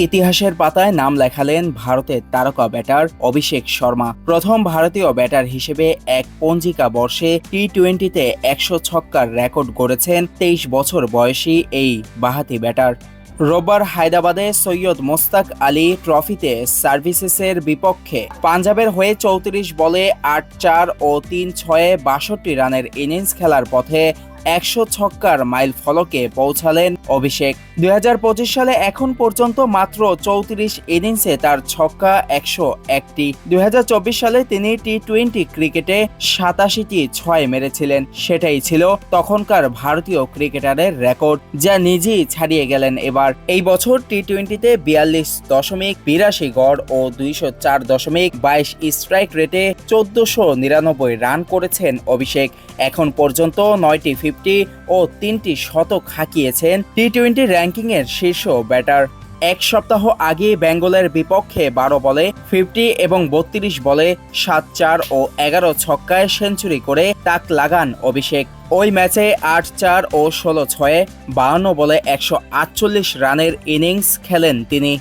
ইতিহাসের পাতায় নাম লেখালেন ভারতের তারকা ব্যাটার অভিষেক শর্মা। প্রথম ভারতীয় ব্যাটার হিসেবে এক পঞ্জিকা বর্ষে টি-20-তে ১০০ ছক্কার রেকর্ড গড়েছেন ২৩ বছর বয়সী এই বাঁহাতি ব্যাটার। রোববার হায়দ্রাবাদে সৈয়দ মোস্তাক আলী ট্রফিতে সার্ভিসেসের বিপক্ষে পাঞ্জাবের হয়ে ৩৪ বলে ৮-৪ ও ৩-৬-এ ৬২ রানের ইনিংস খেলার পথে ১০০ ছক্কার মাইল ফলকে পৌঁছালেন অভিষেক। ২০২৫ সালে এখন পর্যন্ত মাত্র ৩৪ ইনিংসে তার ছক্কা ১০১টি। ২০২৪ সালে তিনি টি-20 ক্রিকেটে ৮৭টি ৬ মেরেছিলেন। সেটাই ছিল তখনকার ভারতীয় ক্রিকেটারের রেকর্ড, যা নিজেই ছাড়িয়ে গেলেন এবার। এই বছর টি-20-তে ৪২.৮২ গড় ও ২০৪.২২ স্ট্রাইক রেটে ১৪৯৯ রান করেছেন অভিষেক। এখন পর্যন্ত ৯টি 50 ও ৩টি শতক হাঁকিয়েছেন টি-20 র্যাঙ্কিংয়ের শীর্ষ ব্যাটার। এক সপ্তাহ আগে বেঙ্গলের বিপক্ষে ১২ বলে 50 এবং ৩২ বলে ৭-৪ ও ১১ ছক্কায় সেঞ্চুরি করে তাক লাগান অভিষেক। ওই ম্যাচে ৮-৪ ও ১৬-৬-এ ৫২ বলে ১৪৮ রানের ইনিংস খেলেন তিনি।